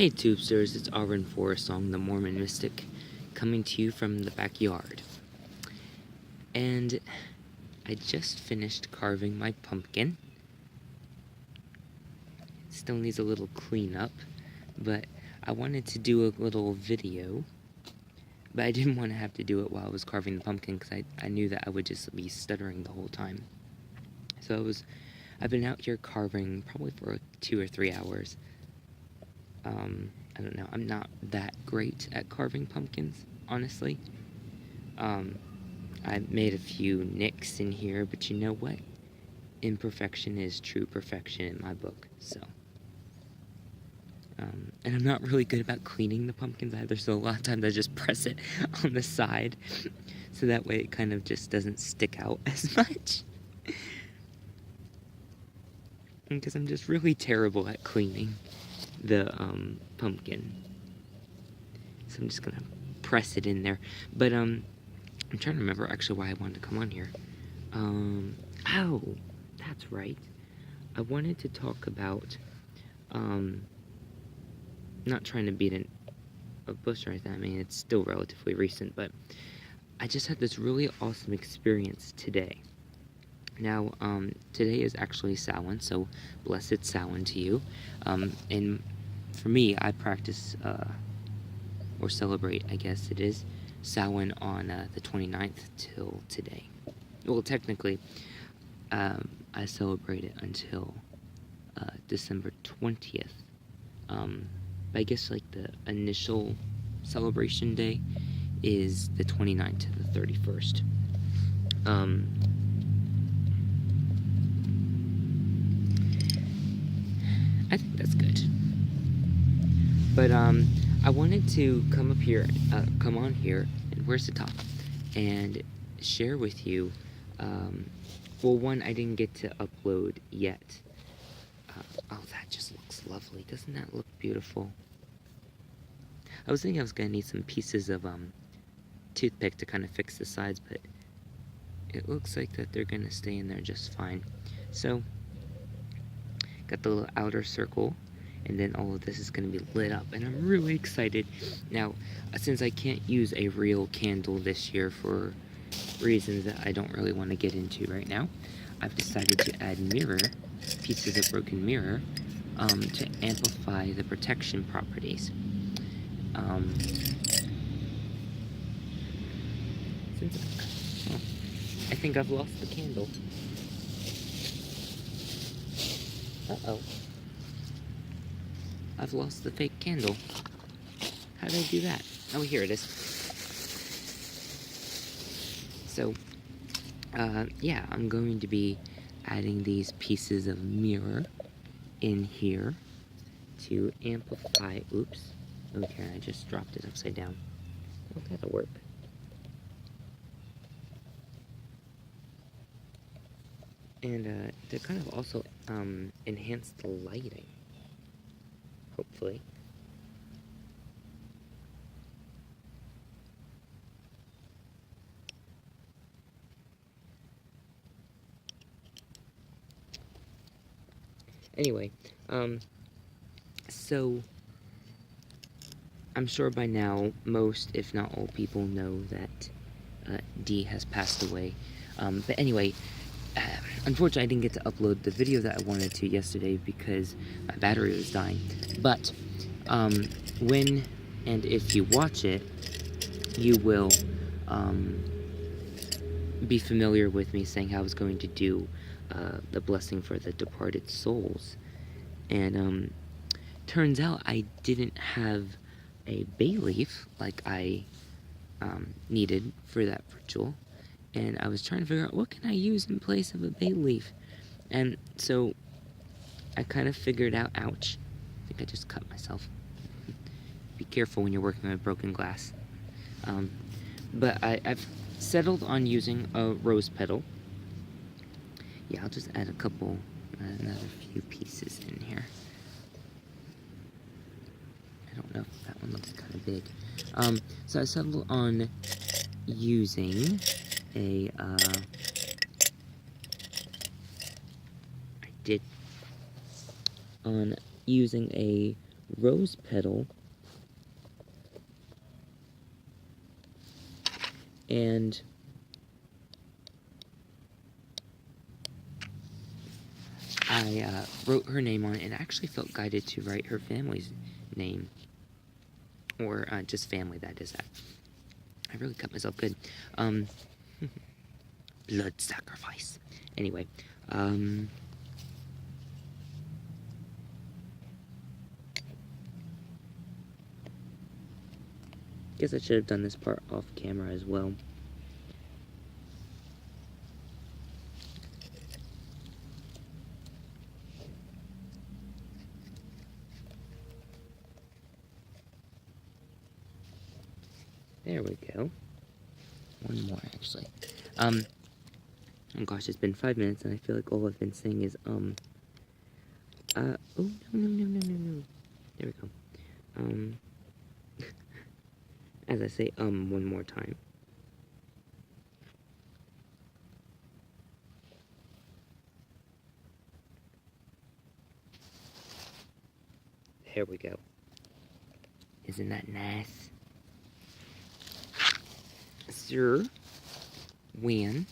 Hey Tubesters, it's Auburn for a song, The Mormon Mystic, coming to you from the backyard. And I just finished carving my pumpkin. It still needs a little cleanup, but I wanted to do a little video, but I didn't want to have to do it while I was carving the pumpkin because I knew that I would just be stuttering the whole time. So I've been out here carving probably for 2 or 3 hours. I don't know, I'm not that great at carving pumpkins, honestly. I made a few nicks in here, but you know what? Imperfection is true perfection in my book, so. And I'm not really good about cleaning the pumpkins either, so a lot of times I just press it on the side, so that way it kind of just doesn't stick out as much. Because I'm just really terrible at cleaning the pumpkin. So I'm just gonna press it in there. But I'm trying to remember actually why I wanted to come on here. Oh, that's right. I wanted to talk about not trying to beat a bush or anything. I mean, it's still relatively recent, but I just had this really awesome experience today. Now, today is actually Samhain, so blessed Samhain to you. And for me, I practice, or celebrate, I guess it is, Samhain on the 29th till today. Well, technically, I celebrate it until December 20th. But I guess, like, the initial celebration day is the 29th to the 31st. I think that's good. But I wanted to come on here, and where's the top? And share with you. Well, one I didn't get to upload yet. Oh, that just looks lovely. Doesn't that look beautiful? I was thinking I was gonna need some pieces of toothpick to kind of fix the sides, but it looks like that they're gonna stay in there just fine. So. Got the little outer circle, and then all of this is going to be lit up, and I'm really excited. Now, since I can't use a real candle this year for reasons that I don't really want to get into right now, I've decided to add pieces of broken mirror, to amplify the protection properties. I think I've lost the candle. Uh-oh. I've lost the fake candle. How did I do that? Oh, here it is. So, yeah, I'm going to be adding these pieces of mirror in here to amplify. Oops. Okay, I just dropped it upside down. Oh, that'll work. And to kind of also enhance the lighting, hopefully. Anyway, so I'm sure by now most, if not all people, know that Dee has passed away. But anyway, unfortunately, I didn't get to upload the video that I wanted to yesterday because my battery was dying. But when and if you watch it, you will be familiar with me saying how I was going to do the blessing for the departed souls. And turns out I didn't have a bay leaf like I needed for that ritual. And I was trying to figure out what can I use in place of a bay leaf. And so I kind of figured out, ouch, I think I just cut myself. Be careful when you're working with broken glass. But I've settled on using a rose petal. Yeah, I'll just add another few pieces in here. I don't know if that one looks kind of big. So I settled on using rose petal, and I wrote her name on it, and I actually felt guided to write her family's name, or just family, that is that. I really cut myself good. Blood sacrifice. Anyway, guess I should have done this part off camera as well. There we go. One more, actually. Oh gosh, it's been 5 minutes, and I feel like all I've been saying is, oh, no. There we go. As I say, one more time. There we go. Isn't that nice? Sir, when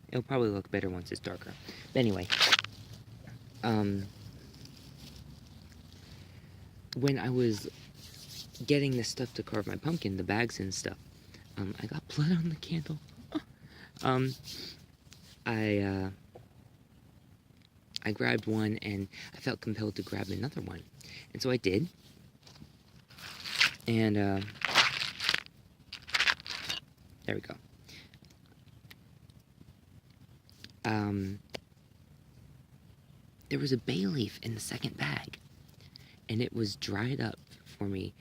it'll probably look better once it's darker. But anyway, when I was getting the stuff to carve my pumpkin, the bags and stuff, I got blood on the candle. I grabbed one, and I felt compelled to grab another one, and so I did. And there we go. There was a bay leaf in the second bag, and it was dried up for me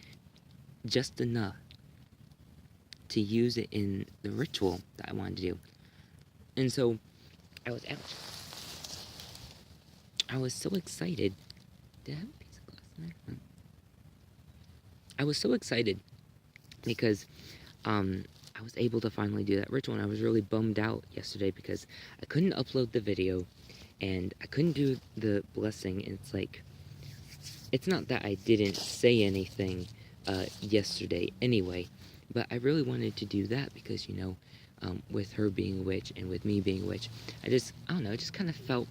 just enough to use it in the ritual that I wanted to do. And so I was so excited. Did I have a piece of glass in there? No. I was so excited because I was able to finally do that ritual, and I was really bummed out yesterday because I couldn't upload the video and I couldn't do the blessing. And it's like, it's not that I didn't say anything yesterday anyway, but I really wanted to do that because, you know, with her being a witch and with me being a witch, I don't know, it just kind of felt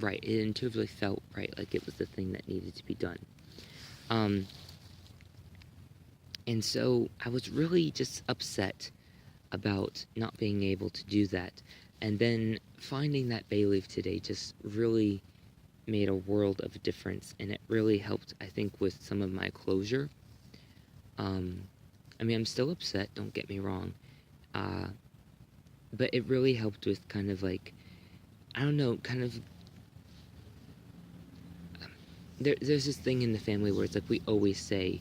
right. It intuitively felt right, like it was the thing that needed to be done. And so I was really just upset about not being able to do that. And then finding that bay leaf today just really made a world of difference, and it really helped, I think, with some of my closure. I mean, I'm still upset, don't get me wrong, but it really helped with kind of like, I don't know, kind of, there's this thing in the family where it's like we always say,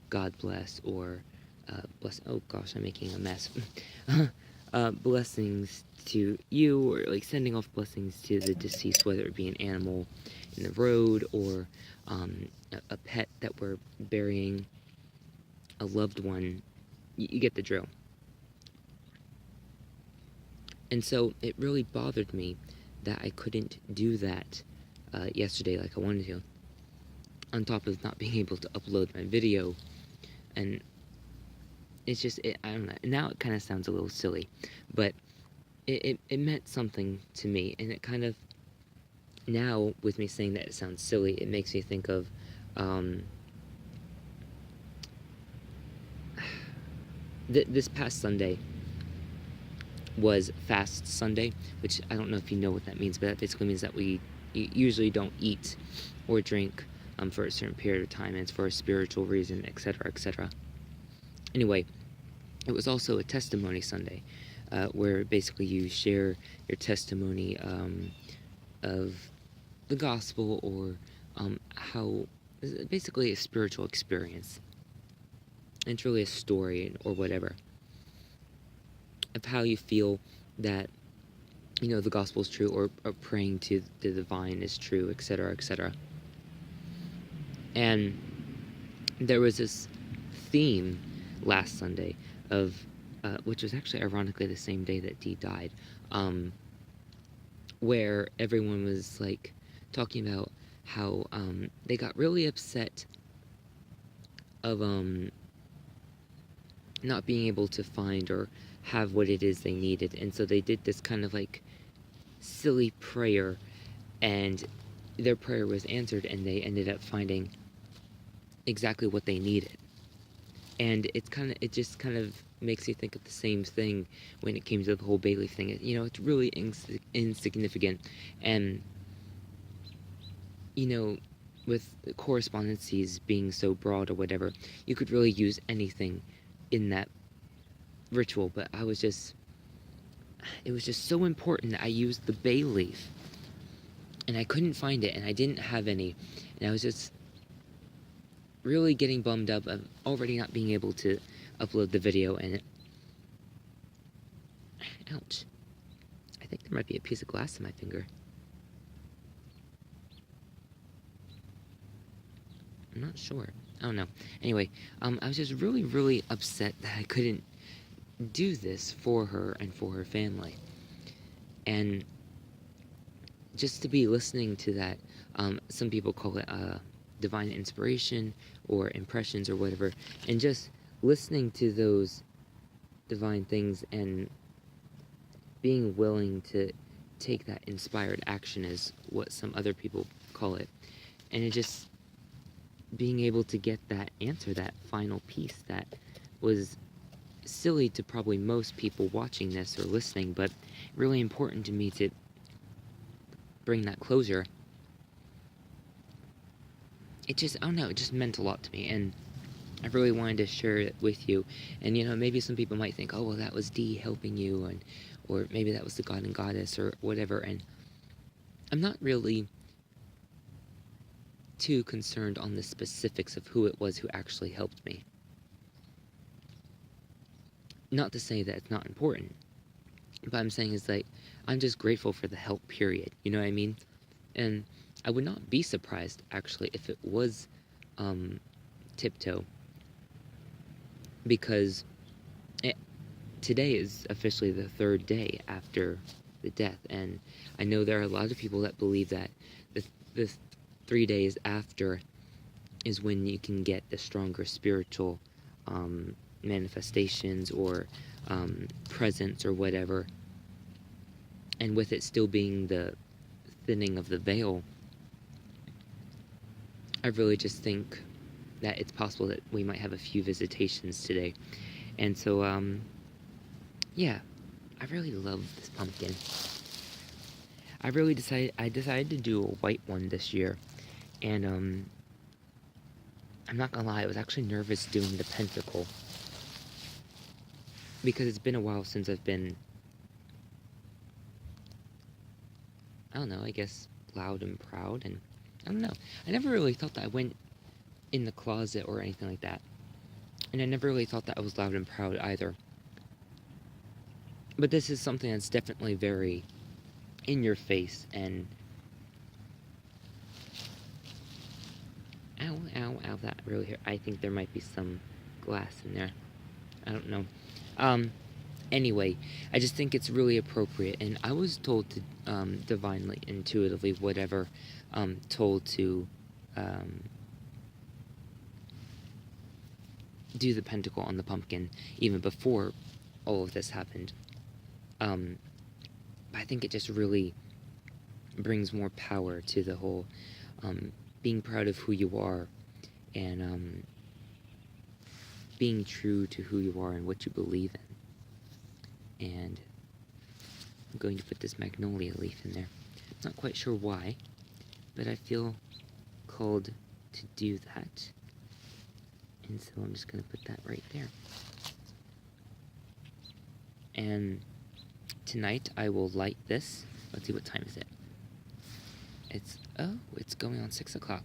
God bless, or bless, oh gosh, I'm making a mess, blessings to you, or like sending off blessings to the deceased, whether it be an animal in the road, or a pet that we're burying, a loved one. You get the drill. And so it really bothered me that I couldn't do that yesterday like I wanted to, on top of not being able to upload my video. And it's just, I don't know, now it kind of sounds a little silly, but it meant something to me, and it kind of, now with me saying that it sounds silly, it makes me think of this past Sunday was Fast Sunday, which I don't know if you know what that means, but that basically means that we usually don't eat or drink for a certain period of time, and it's for a spiritual reason, etc., etc. Anyway, it was also a testimony Sunday, where basically you share your testimony of the gospel, or how, basically a spiritual experience. And it's really a story, or whatever, of how you feel that, you know, the gospel is true, or praying to the divine is true, etc., etc. And there was this theme last Sunday of, which was actually ironically the same day that Dee died, where everyone was like talking about how they got really upset of not being able to find or have what it is they needed, and so they did this kind of like silly prayer, and their prayer was answered, and they ended up finding exactly what they needed. And it just kind of makes you think of the same thing when it came to the whole bay leaf thing. You know, it's really insignificant, and you know, with correspondences being so broad or whatever, you could really use anything in that ritual. But it was just so important that I used the bay leaf, and I couldn't find it, and I didn't have any, and I was just really getting bummed up of already not being able to upload the video. And ouch, I think there might be a piece of glass in my finger. I'm not sure. I don't know. Anyway, I was just really upset that I couldn't do this for her and for her family. And just to be listening to that, some people call it divine inspiration or impressions or whatever, and just listening to those divine things and being willing to take that inspired action is what some other people call it, and it just being able to get that answer, that final piece that was silly to probably most people watching this or listening, but really important to me to bring that closure. It just, I don't know, it just meant a lot to me, and I really wanted to share it with you. And you know, maybe some people might think, oh well, that was Dee helping you, and or maybe that was the god and goddess or whatever, and I'm not really too concerned on the specifics of who it was who actually helped me. Not to say that it's not important, but I'm saying is like, I'm just grateful for the help, period. You know what I mean? And I would not be surprised, actually, if it was Tiptoe, because today is officially the 3rd day after the death, and I know there are a lot of people that believe that the 3 days after is when you can get the stronger spiritual manifestations or presence or whatever, and with it still being the thinning of the veil, I really just think that it's possible that we might have a few visitations today. And so yeah, I really love this pumpkin. I decided to do a white one this year, and I'm not gonna lie, I was actually nervous doing the pentacle, because it's been a while since I've been, I don't know, I guess loud and proud, and I don't know, I never really thought that I went in the closet or anything like that, and I never really thought that I was loud and proud either. But this is something that's definitely very in your face, and ow, that really hurt. I think there might be some glass in there. I don't know. Anyway, I just think it's really appropriate, and I was told to, divinely, intuitively, whatever, told to, do the pentacle on the pumpkin even before all of this happened. But I think it just really brings more power to the whole, being proud of who you are, and, being true to who you are and what you believe in. And I'm going to put this magnolia leaf in there. Not quite sure why, but I feel called to do that. And so I'm just going to put that right there. And tonight I will light this. Let's see, what time is it? It's going on 6 o'clock.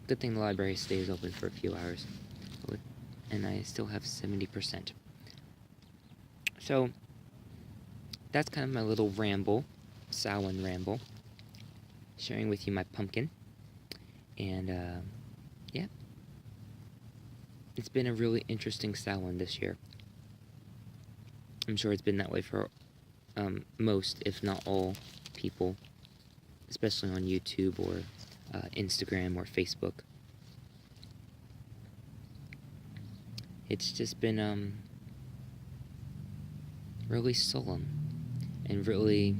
Good thing the library stays open for a few hours. And I still have 70%. So, that's kind of my little ramble, Samhain ramble, sharing with you my pumpkin. And yeah, it's been a really interesting Samhain this year. I'm sure it's been that way for most, if not all, people, especially on YouTube or Instagram or Facebook. It's just been really solemn and really,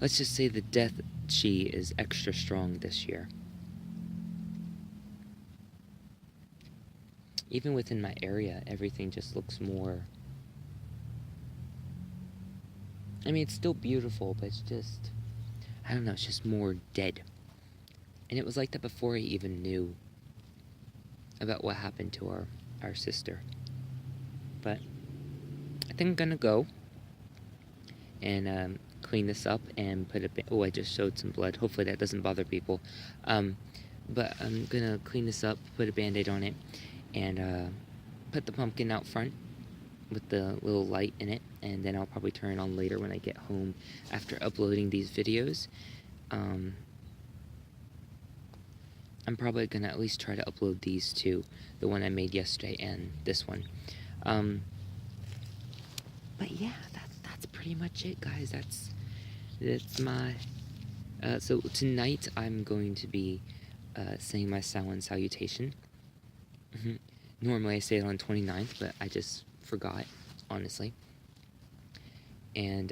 let's just say the death chi is extra strong this year. Even within my area, everything just looks more, I mean, it's still beautiful, but it's just, I don't know, it's just more dead. And it was like that before I even knew about what happened to our sister. But I think I'm gonna go and clean this up and put it. Oh, I just showed some blood. Hopefully that doesn't bother people. But I'm gonna clean this up, put a band-aid on it, and put the pumpkin out front with the little light in it, and then I'll probably turn it on later when I get home after uploading these videos. I'm probably gonna at least try to upload these two, the one I made yesterday and this one. But yeah, that's pretty much it, guys. That's my. So tonight I'm going to be saying my Samhain salutation. Normally I say it on 29th, but I just forgot, honestly. And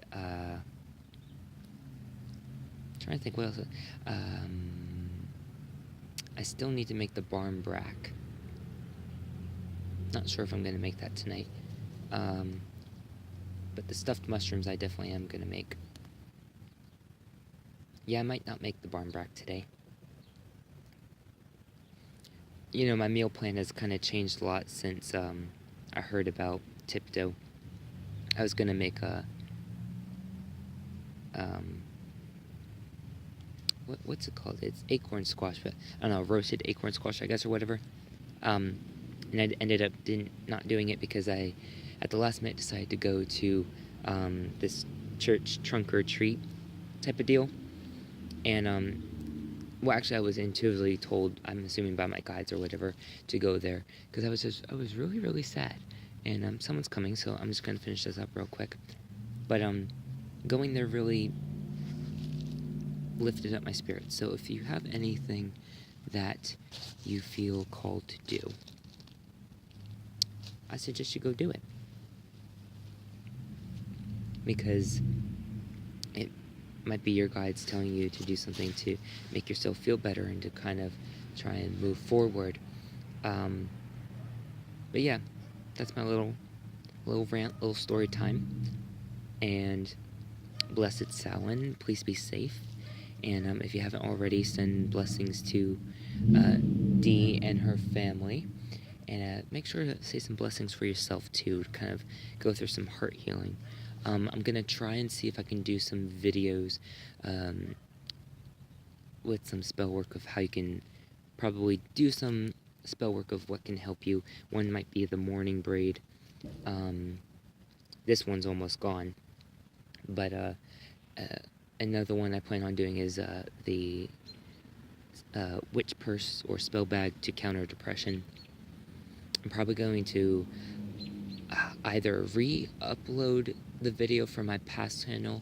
trying to think what else. I still need to make the barn brack. Not sure if I'm gonna make that tonight. But the stuffed mushrooms I definitely am gonna make. Yeah, I might not make the barn brack today. You know, my meal plan has kind of changed a lot since I heard about Tiptoe. I was gonna make a what's it called? It's acorn squash, but I don't know, roasted acorn squash, I guess, or whatever. And I ended up not doing it because I, at the last minute, decided to go to this church trunk or treat type of deal. And well, actually, I was intuitively told, I'm assuming by my guides or whatever, to go there because I was really, really sad. And someone's coming, so I'm just gonna finish this up real quick. But going there really lifted up my spirits. So if you have anything that you feel called to do, I suggest you go do it. Because it might be your guides telling you to do something to make yourself feel better and to kind of try and move forward. But yeah, that's my little rant, little story time. And blessed Samhain, please be safe. And if you haven't already, send blessings to Dee and her family. And make sure to say some blessings for yourself, too, to kind of go through some heart healing. I'm going to try and see if I can do some videos with some spell work of how you can probably do some spell work of what can help you. One might be the morning braid. This one's almost gone. But another one I plan on doing is the witch purse or spell bag to counter depression. I'm probably going to either re-upload the video from my past channel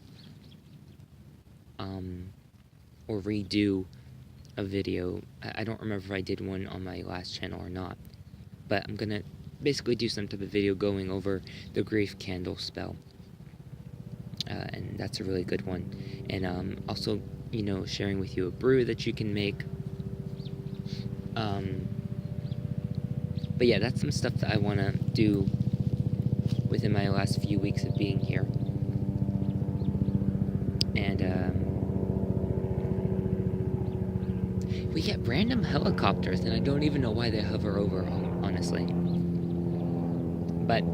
or redo a video. I don't remember if I did one on my last channel or not, but I'm gonna basically do some type of video going over the grief candle spell. And that's a really good one. And also, you know, sharing with you a brew that you can make. But yeah, that's some stuff that I want to do within my last few weeks of being here. And we get random helicopters, and I don't even know why they hover over, honestly. But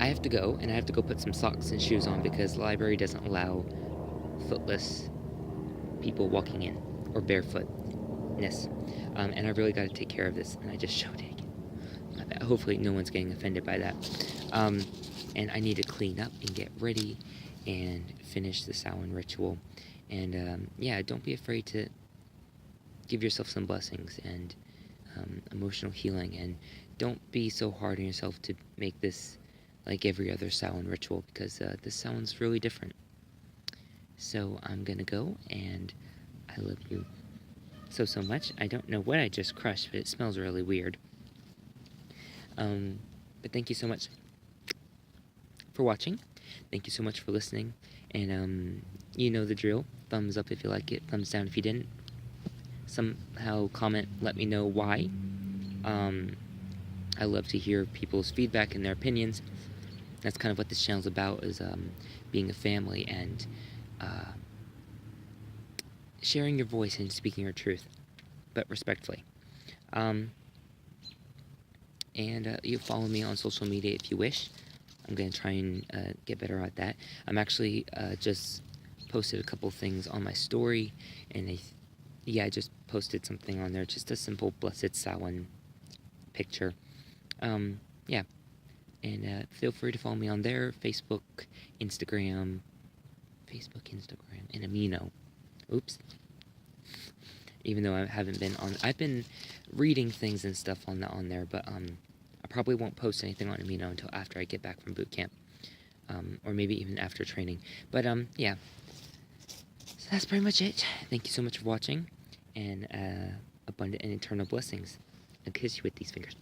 I have to go, and I have to go put some socks and shoes on because the library doesn't allow footless people walking in, or barefootness. And I really got to take care of this, and I just showed it again. Hopefully no one's getting offended by that. And I need to clean up and get ready and finish the Samhain ritual. And yeah, don't be afraid to give yourself some blessings and emotional healing, and don't be so hard on yourself to make this like every other Samhain ritual, because this Samhain's really different. So I'm gonna go, and I love you so much. I don't know what I just crushed, but it smells really weird. But thank you so much for watching. Thank you so much for listening. And you know the drill. Thumbs up if you like it. Thumbs down if you didn't. Somehow comment, let me know why. I love to hear people's feedback and their opinions. That's kind of what this channel's about, is being a family and sharing your voice and speaking your truth, but respectfully. And you follow me on social media if you wish. I'm going to try and get better at that. I'm actually just posted a couple things on my story, and I just posted something on there, just a simple Blessed Samhain picture. Yeah, and feel free to follow me on there, Facebook, Instagram, and Amino. Oops. Even though I haven't been on, I've been reading things and stuff on there, but I probably won't post anything on Amino until after I get back from boot camp, or maybe even after training. But yeah, so that's pretty much it. Thank you so much for watching, and abundant and eternal blessings. I'll kiss you with these fingers.